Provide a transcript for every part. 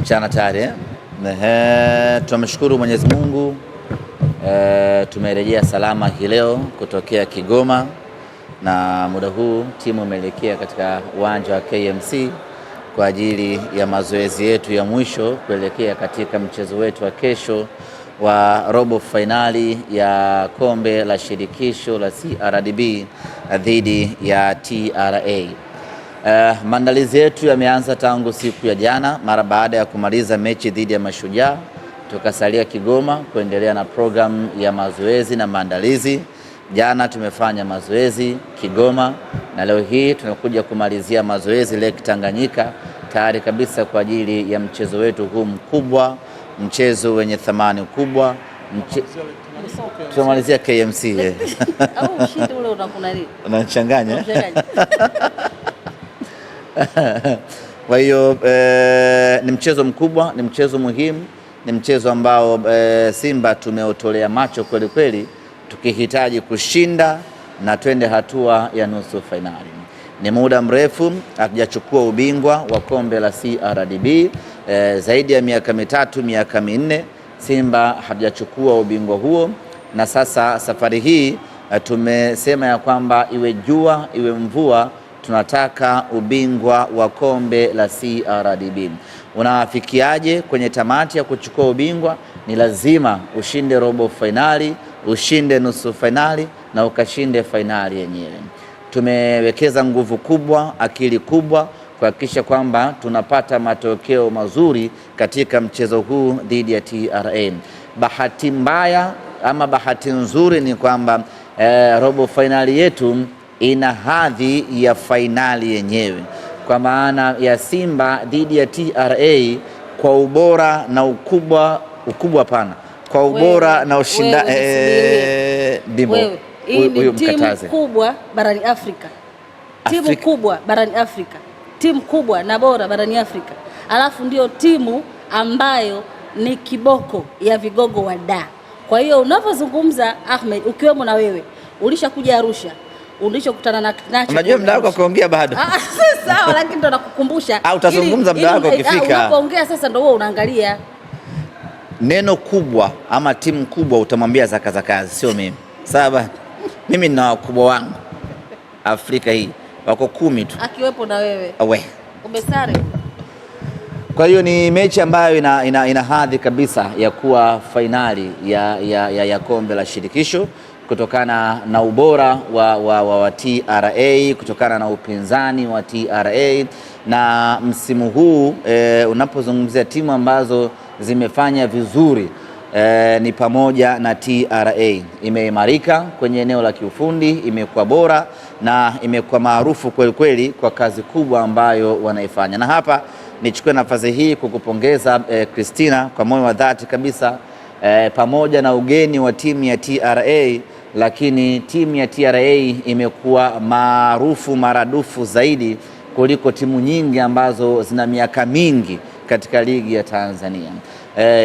Mchana tayari. Tunamshukuru Mwenyezi Mungu, tumerejea salama hii leo kutokea Kigoma, na muda huu timu imeelekea katika uwanja wa KMC kwa ajili ya mazoezi yetu ya mwisho kuelekea katika mchezo wetu wa kesho wa robo finali ya kombe la shirikisho la CRDB dhidi ya TRA. Maandalizi yetu yameanza tangu siku ya jana mara baada ya kumaliza mechi dhidi ya Mashujaa. Tukasalia Kigoma kuendelea na programu ya mazoezi na maandalizi. Jana tumefanya mazoezi Kigoma na leo hii tunakuja kumalizia mazoezi Lake Tanganyika, tayari kabisa kwa ajili ya mchezo wetu huu mkubwa, mchezo wenye thamani kubwa. Tunamalizia KMC. Au ushindi ule unakuna nini? Unachanganya. Kwa hiyo ni mchezo mkubwa, ni mchezo muhimu, ni mchezo ambao Simba tumeotolea macho kweli kweli, tukihitaji kushinda na twende hatua ya nusu fainali. Ni muda mrefu hatujachukua ubingwa wa kombe la CRDB, zaidi ya miaka mitatu, miaka minne Simba hatujachukua ubingwa huo, na sasa safari hii tumesema ya kwamba iwe jua iwe mvua tunataka ubingwa wa kombe la CRDB. Unafikiaje kwenye tamati ya kuchukua ubingwa? Ni lazima ushinde robo finali, ushinde nusu finali na ukashinde finali yenyewe. Tumewekeza nguvu kubwa, akili kubwa kuhakikisha kwamba tunapata matokeo mazuri katika mchezo huu dhidi ya TRA. Bahati mbaya ama bahati nzuri ni kwamba robo finali yetu ina hadhi ya fainali yenyewe, kwa maana ya Simba dhidi ya TRA kwa ubora na ukubwa pana, kwa ubora na ushinda Bimbo. Hii ni timu kubwa barani Afrika. Timu kubwa barani Afrika, timu kubwa na bora barani Afrika, alafu ndio timu ambayo ni kiboko ya vigogo wa da. Kwa hiyo unapozungumza Ahmed, ukiwemo na wewe ulishakuja Arusha, ulishokutana nacho. Unajua muda wako kuongea bado. Sawa, lakini ndo nakukumbusha. Utazungumza muda wako ukifika. Unapoongea sasa ndo wewe unaangalia. Neno kubwa ama timu kubwa utamwambia Zaka za kazi, sio mimi. Sawa? Mimi nina wakubwa wangu Afrika hii wako 10 tu. Akiwepo na wewe. Umesare. Kwa hiyo ni mechi ambayo ina hadhi kabisa ya kuwa fainali ya kombe la shirikisho, kutokana na ubora wa TRA, kutokana na upinzani wa TRA. Na msimu huu unapozungumzia timu ambazo zimefanya vizuri, ni pamoja na TRA. Imeimarika kwenye eneo la kiufundi, imekuwa bora na imekuwa maarufu kweli kweli kwa kazi kubwa ambayo wanaifanya. Na hapa nichukue nafasi hii kukupongeza Christina kwa moyo wa dhati kabisa, pamoja na ugeni wa timu ya TRA, lakini timu ya TRA imekuwa maarufu maradufu zaidi kuliko timu nyingi ambazo zina miaka mingi katika ligi ya Tanzania.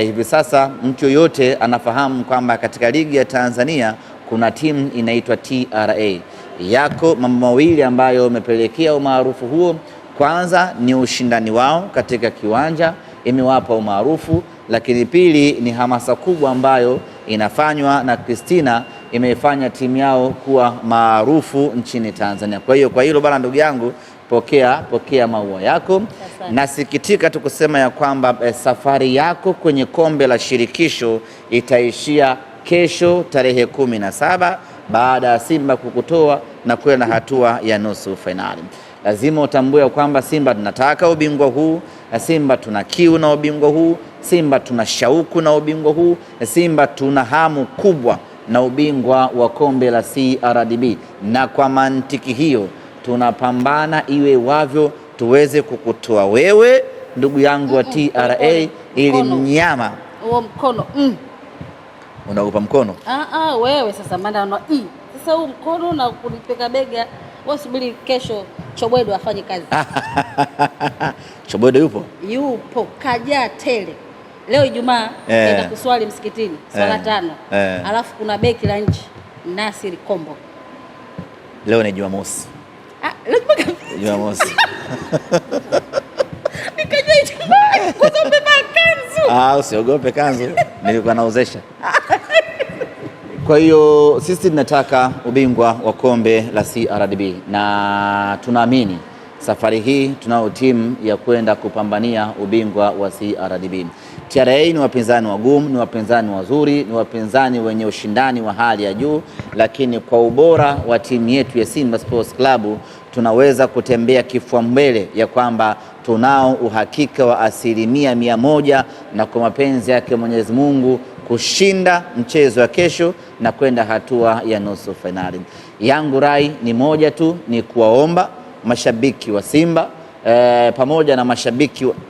Hivi sasa mtu yoyote anafahamu kwamba katika ligi ya Tanzania kuna timu inaitwa TRA. Yako mambo mawili ambayo umepelekea umaarufu huo. Kwanza ni ushindani wao katika kiwanja, imewapa umaarufu, lakini pili ni hamasa kubwa ambayo inafanywa na Christina, imeifanya timu yao kuwa maarufu nchini Tanzania. Kwa hiyo kwa hilo bana, ndugu yangu, pokea maua yako. Nasikitika tu kusema ya kwamba safari yako kwenye kombe la shirikisho itaishia kesho tarehe 17 baada ya Simba kukutoa na kwenda hatua ya nusu finali. Lazima utambue kwamba Simba tunataka ubingwa huu, Simba tuna kiu na ubingwa huu, Simba tuna shauku na ubingwa huu, Simba tuna hamu kubwa na ubingwa wa kombe la CRDB. Na kwa mantiki hiyo tunapambana iwe wavyo tuweze kukutoa wewe, ndugu yangu wa TRA, ili mnyama huo mkono unakupa mkono. Wewe sasa maana sasa huu mkono na kunipeka bega. Wewe subiri kesho Chobwedo afanye kazi. Chobwedo yupo kaja tele. Leo Ijumaa nenda kuswali msikitini swala 5. Alafu kuna beki la nchi Nasir Kombo. Leo ni Jumamosi. Jumamosi. Nikaja Ijumaa kwanza Usiogope kanzu, nilikuwa naozesha. Kwa hiyo sisi tunataka ubingwa wa kombe la CRDB na tunaamini safari hii tunao timu ya kwenda kupambania ubingwa wa CRDB. TRA ni wapinzani wagumu, ni wapinzani wazuri, ni wapinzani wenye ushindani wa hali ya juu, lakini kwa ubora wa timu yetu ya Simba Sports Club tunaweza kutembea kifua mbele ya kwamba tunao uhakika wa 100% na kwa mapenzi yake Mwenyezi Mungu kushinda mchezo wa kesho na kwenda hatua ya nusu finali. Yangu rai ni moja tu, ni kuwaomba mashabiki wa Simba pamoja na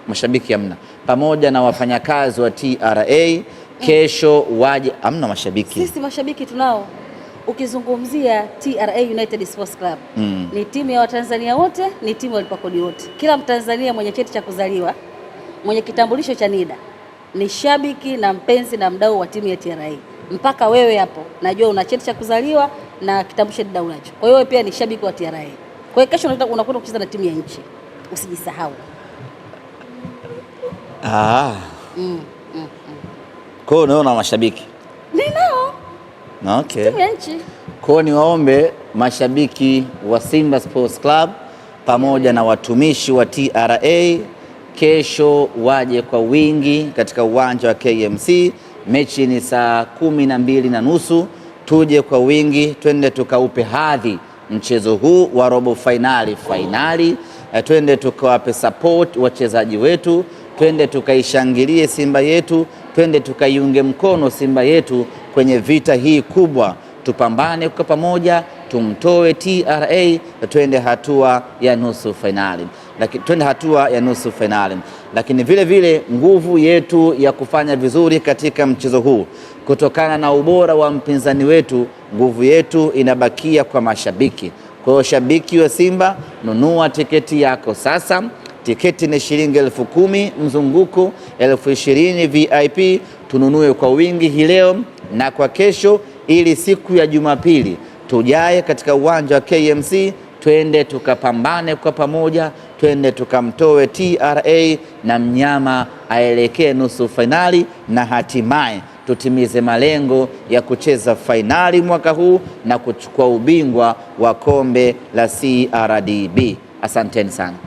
mashabiki hamna, pamoja na wafanyakazi wa TRA kesho waje. Hamna mashabiki? Sisi mashabiki tunao. Ukizungumzia TRA United Sports Club ni timu ya Watanzania wote, ni timu walipa kodi wote. Kila Mtanzania mwenye cheti cha kuzaliwa, mwenye kitambulisho cha NIDA ni shabiki na mpenzi na mdau wa timu ya TRA. Mpaka wewe hapo najua una cheti cha kuzaliwa na kitambulisho NIDA unacho. Kwa hiyo wewe pia ni shabiki wa TRA. Kwa hiyo kesho unakwenda kucheza na timu ya nchi. Usijisahau. Kwa hiyo unaona mashabiki? Ninao. Okay. Timu ya nchi. Kwa hiyo niwaombe mashabiki wa Simba Sports Club pamoja na watumishi wa TRA kesho waje kwa wingi katika uwanja wa KMC. Mechi ni saa 12:30. Tuje kwa wingi, twende tukaupe hadhi mchezo huu wa robo finali. Twende tukawape support wachezaji wetu, twende tukaishangilie Simba yetu, twende tukaiunge mkono Simba yetu kwenye vita hii kubwa. Tupambane kwa pamoja, tumtoe TRA, twende hatua ya nusu finali. Lakini vile vile nguvu yetu ya kufanya vizuri katika mchezo huu, kutokana na ubora wa mpinzani wetu, nguvu yetu inabakia kwa mashabiki. Kwa hiyo shabiki wa Simba, nunua tiketi yako sasa. Tiketi ni shilingi 10,000 mzunguko, 20,000 VIP. Tununue kwa wingi hii leo na kwa kesho, ili siku ya Jumapili tujae katika uwanja wa KMC, twende tukapambane kwa pamoja, twende tukamtoe TRA na mnyama aelekee nusu finali, na hatimaye tutimize malengo ya kucheza finali mwaka huu na kuchukua ubingwa wa kombe la CRDB. Asanteni sana.